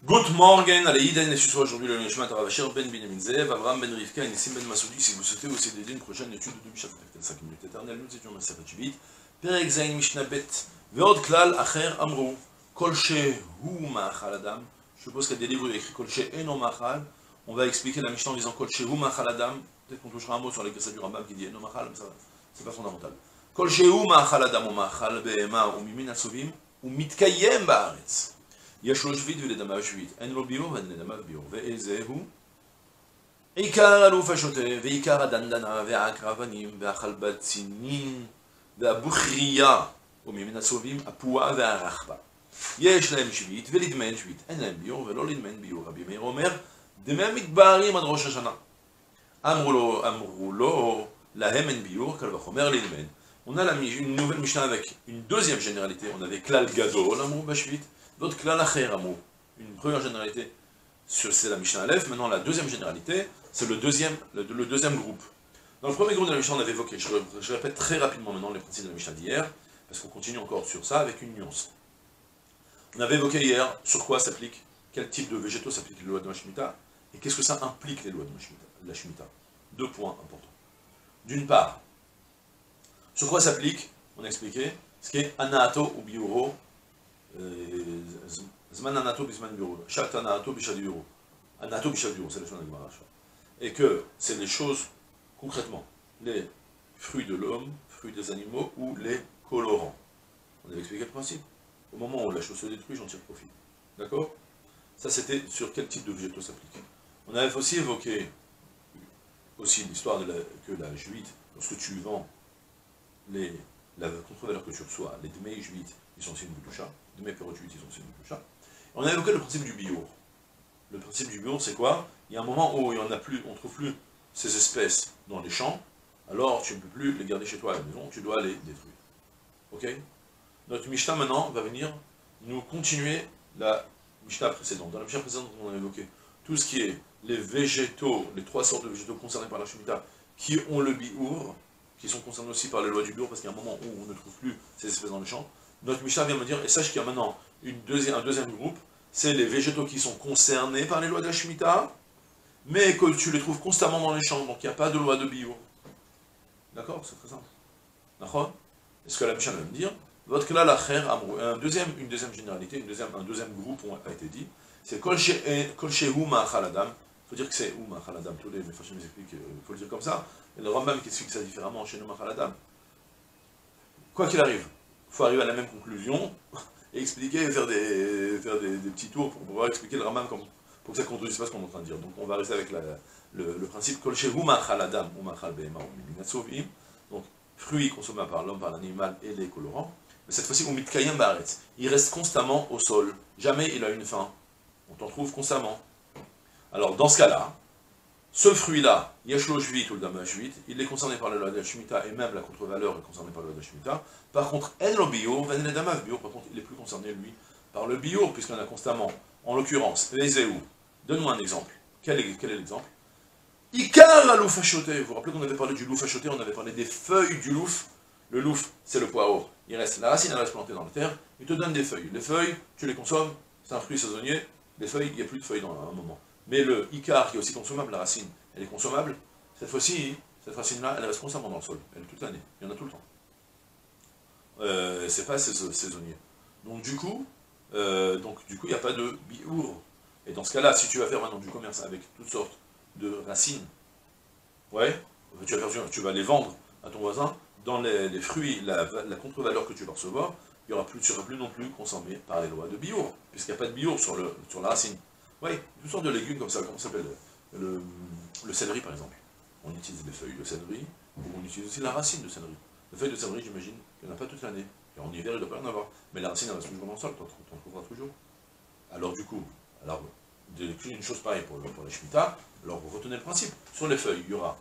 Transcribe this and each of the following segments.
Good morning, allez, Iden, et ce soir aujourd'hui le Nishmat Ravachir Ben Binyamin Zev, Avram Ben Rivka et Nissim Ben Masoudi. Si vous souhaitez aussi d'aider une prochaine étude de Mishnah, peut-être 5 minutes éternelles, nous étions dans Maseret Shvit, Perek Zayin Mishnah Bet, Veod Klal Acher Amrou, Kol Shehu Ma'achal Adam. Je suppose qu'il y a des livres où il y a écrit Kol She'eno Ma'achal. On va expliquer la Mishnah en disant Kol Shehu Ma'achal Adam. Peut-être qu'on touchera un mot sur les Gressa du Rambam qui dit Eno Ma'achal, mais ça c'est pas fondamental. Kol Shehu Ma'achal Adam ou Ma'achal Be'ema ou Mimin Asovim ou Mitkayem Ba'aretz. יש לו שביעית ולדמה שביעית, אין לו ביור ואין לדמה ביור, ואיזהו? עיקר אלוף השוטה, ועיקר הדנדנה, והעקרבנים, והחלבצינין, והבוכריה, וממן הסובים, הפועה והרחבה. יש להם שביעית ולדמיין שביעית, אין להם ביור ולא לדמיין ביור. רבי מאיר אומר, דמי מתבהרים עד ראש השנה. אמרו לו, להם אין ביור, קל וחומר לדמיין. On a une nouvelle Mishnah avec une deuxième généralité. On avait Klal Gadol, Amrou Bashvit, d'autres Klal Acher, Amrou. Une première généralité, c'est la Mishnah Aleph. Maintenant, la deuxième généralité, c'est le deuxième groupe. Dans le premier groupe de la Mishnah, on avait évoqué, je répète très rapidement maintenant les principes de la Mishnah d'hier, parce qu'on continue encore sur ça avec une nuance. On avait évoqué hier sur quoi s'applique, quel type de végétaux s'appliquent les lois de la Shemitah, et qu'est-ce que ça implique les lois de la Shemitah. Deux points importants. D'une part, sur quoi s'applique, on a expliqué, ce qui est anato ou biuro, zman anato bisman biuro, shat anato bishad biuro, anato bishad biuro, c'est la chose de Gemara. Et que c'est les choses, concrètement, les fruits de l'homme, fruits des animaux ou les colorants. On avait expliqué le principe. Au moment où la chose se détruit, j'en tire profit. D'accord? Ça c'était sur quel type de végétaux s'applique. On avait aussi évoqué l'histoire que la juite, lorsque tu vends la contre-valeur que tu reçois, les dmei juit, ils sont aussi une boutoucha, dmei perot juit, ils sont aussi une boutoucha. On a évoqué le principe du biour. Le principe du biour, c'est quoi? Il y a un moment où il y en a plus, on ne trouve plus ces espèces dans les champs, alors tu ne peux plus les garder chez toi à la maison, tu dois les détruire. Ok? Notre Mishnah maintenant va venir nous continuer la Mishnah précédente. Dans la Mishnah précédente, on a évoqué tout ce qui est les végétaux, les trois sortes de végétaux concernés par la Shemitah, qui ont le biour, qui sont concernés aussi par les lois du biour, parce qu'il y a un moment où on ne trouve plus ces espèces dans les champs. Notre Mishnah vient me dire, et sache qu'il y a maintenant un deuxième groupe, c'est les végétaux qui sont concernés par les lois de la Shemitah, mais que tu les trouves constamment dans les champs, donc il n'y a pas de loi de biour. D'accord? C'est très simple. D'accord? Est-ce que la Mishnah va me dire, votre klal acher amrou, une deuxième généralité, un deuxième groupe a été dit, c'est kol shehu ma'achal adam. Il faut dire que c'est ou ma'achal adam, tous les méfachim expliquent, il faut le dire comme ça. Et le Rambam qui explique ça différemment chez nous ma'achal adam. Quoi qu'il arrive, il faut arriver à la même conclusion et expliquer, faire des petits tours pour pouvoir expliquer le Rambam pour que ça ne contredise pas ce qu'on est en train de dire. Donc on va rester avec le principe kol shehu ma'achal adam ou ma'achal be'ema ou mimin asovim. Donc fruits consommés par l'homme, par l'animal et les colorants. Mais cette fois-ci, on mitkayem ba'aretz. Il reste constamment au sol. Jamais il a une fin. On t'en trouve constamment. Alors, dans ce cas-là, ce fruit-là, yeshlo jvit ou le dama jvit, il est concerné par la loi de la Shemitah, et même la contre-valeur est concernée par la loi de la Shemitah. Par contre, en lo bio, ven le dama bio, par contre, il est plus concerné, lui, par le bio, puisqu'on a constamment, en l'occurrence, les éous. Donne-moi un exemple. Quel est l'exemple? Ikar à louf achoté. Vous vous rappelez qu'on avait parlé du louf achoté, on avait parlé des feuilles du louf. Le louf, c'est le poireau. Il reste, la racine, elle reste plantée dans la terre, il te donne des feuilles. Les feuilles, tu les consommes, c'est un fruit saisonnier, les feuilles, il n'y a plus de feuilles dans un moment. Mais le Icar, qui est aussi consommable, la racine, elle est consommable. Cette fois-ci, cette racine-là, elle reste constamment dans le sol. Elle est toute l'année. Il y en a tout le temps. C'est pas saisonnier. Donc du coup, il n'y a pas de biour. Et dans ce cas-là, si tu vas faire maintenant du commerce avec toutes sortes de racines, ouais, tu vas les vendre à ton voisin, dans les fruits, la contre-valeur que tu vas recevoir, tu ne seras plus non plus consommé par les lois de biour, puisqu'il n'y a pas de biour sur la racine. Oui, toutes sortes de légumes comme ça, comment ça s'appelle le céleri par exemple. On utilise les feuilles de céleri, ou on utilise aussi la racine de céleri. Les feuilles de céleri, j'imagine, il n'y en a pas toute l'année. Et en hiver, il ne doit pas y en avoir. Mais la racine, elle reste toujours dans le sol, tu en trouveras toujours. Alors du coup, une chose pareille pour la Shemitah, alors vous retenez le principe. Sur les feuilles, il n'y aura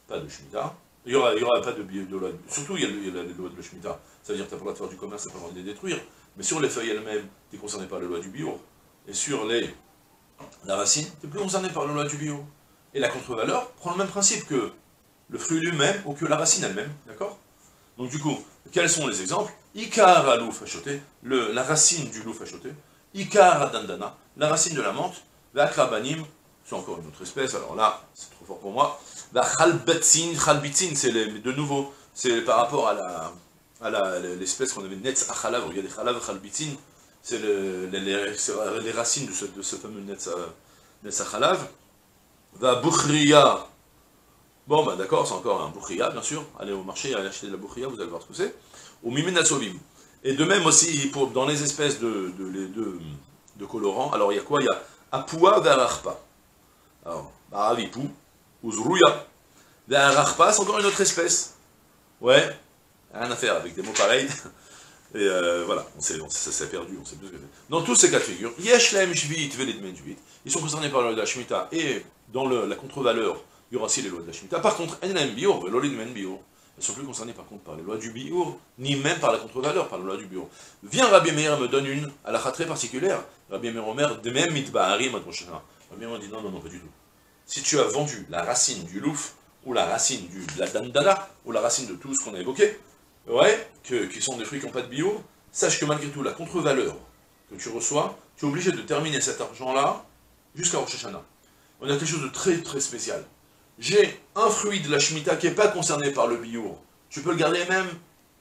pas de Shemitah, il n'y aura pas de loi. Surtout, il y a les lois de la Shemitah. Ça veut dire que tu n'as pas le droit de faire du commerce, tu n'as pas le droit de les détruire. Mais sur les feuilles elles-mêmes, tu es concerné par les lois du bio. Et sur la racine, tu n'es plus concerné par la loi du bio. Et la contre-valeur prend le même principe que le fruit lui-même ou que la racine elle-même. D'accord? Donc du coup, quels sont les exemples? Ikar à louf achoté, la racine du louf achoté. Ikar adandana, la racine de la menthe, Vakrabanim, c'est encore une autre espèce, alors là, c'est trop fort pour moi, Chalbitzin, c'est de nouveau, c'est par rapport à l'espèce qu'on avait Netz Achalav, regardez Chalav, Chalbitzin, c'est les racines de ce fameux Netz Achalav, Bukhriya, bon ben d'accord, c'est encore un Bukhriya, bien sûr, allez au marché, allez acheter de la Bukhriya, vous allez voir ce que c'est, au Mimenasovim. Et de même aussi, dans les espèces de colorants, alors il y a quoi? Il y a Apua Verarpa. Alors, Baravipou, Uzruya. Verarpa, c'est encore une autre espèce. Ouais, rien à faire avec des mots pareils. Et voilà, ça s'est perdu, on sait plus ce que c'est. Dans tous ces cas de figure, Yeshlem Shvit, Velidmen Shvit, ils sont concernés par la loi de la Shemitah, et dans la contre-valeur, il y aura aussi les lois de la Shemitah. Par contre, Enlem Bior, Velolidmen Bior, ils ne sont plus concernés par contre par les lois du Biour, ni même par la contre-valeur, par la loi du Biour. Viens Rabbi Meir me donne une halakha très particulière. Rabbi Meir Omer, de même mitba'arim adroshana. Rabbi Meir dit non, pas du tout. Si tu as vendu la racine du louf, ou la racine de la dandana, ou la racine de tout ce qu'on a évoqué, ouais, qui sont des fruits qui n'ont pas de Biour, sache que malgré tout, la contre-valeur que tu reçois, tu es obligé de terminer cet argent-là jusqu'à Rosh Hashanah. On a quelque chose de très très spécial. J'ai un fruit de la Shemitah qui n'est pas concerné par le biour. Tu peux le garder même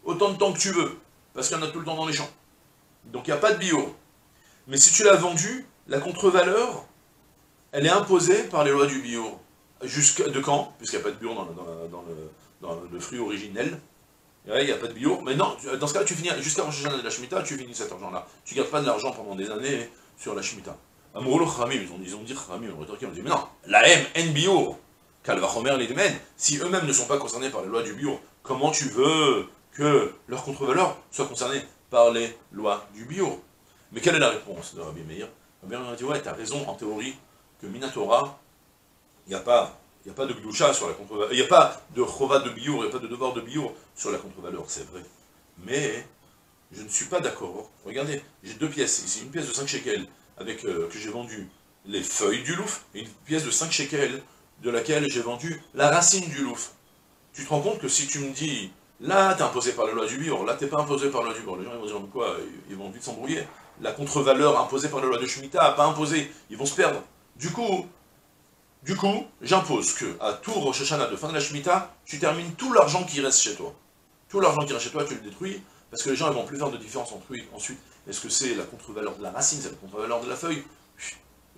autant de temps que tu veux, parce qu'il y en a tout le temps dans les champs. Donc il n'y a pas de biour. Mais si tu l'as vendu, la contre-valeur, elle est imposée par les lois du biour. De quand? Puisqu'il n'y a pas de biour dans le fruit originel. Ouais, il n'y a pas de biour. Mais non, dans ce cas-là, tu finis jusqu'à Rosh Hashanah de la Shemitah, tu finis cet argent-là. Tu ne gardes pas de l'argent pendant des années sur la Shemitah. Amourlo Khamim, ils ont dit Khamim, on dit mais non, la M, N biour. Kalvachomer les Demen, si eux-mêmes ne sont pas concernés par les lois du bio, comment tu veux que leur contre-valeur soit concernée par les lois du bio? Mais quelle est la réponse de Rabbi Meir? Rabbi Meir a dit, ouais, tu as raison en théorie, que Minatora, il n'y a pas de Gdusha sur la contre-valeur, il n'y a pas de Chova de bio, il n'y a pas de devoir de bio sur la contre-valeur, c'est vrai. Mais je ne suis pas d'accord. Regardez, j'ai deux pièces ici, une pièce de 5 shekels, avec, que j'ai vendu les feuilles du louf, et une pièce de 5 shekels, de laquelle j'ai vendu la racine du louf. Tu te rends compte que si tu me dis, là t'es imposé par la loi du biour, là t'es pas imposé par la loi du biour, les gens ils vont dire quoi, ils vont vite s'embrouiller. La contre-valeur imposée par la loi de Shemitah, pas imposée, ils vont se perdre. Du coup, j'impose que à tout Rosh Hashanah de fin de la Shemitah, tu termines tout l'argent qui reste chez toi. Tout l'argent qui reste chez toi, tu le détruis, parce que les gens ils vont plus faire de différence entre eux. Ensuite, est-ce que c'est la contre-valeur de la racine, c'est la contre-valeur de la feuille?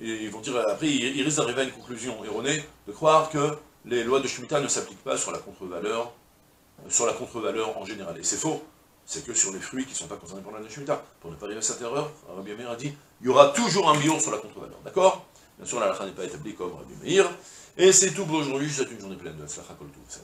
Et ils vont dire, après, ils risquent d'arriver à une conclusion erronée, de croire que les lois de Shemitah ne s'appliquent pas sur la contre-valeur en général. Et c'est faux. C'est que sur les fruits qui ne sont pas concernés par la loi de Shemitah. Pour ne pas arriver à cette erreur, Rabbi Meir a dit, il y aura toujours un biour sur la contre-valeur. D'accord? Bien sûr, la halakha n'est pas établie comme Rabbi Meir. Et c'est tout pour aujourd'hui. Je vous souhaite une journée pleine de Tzlacha Kol Tov.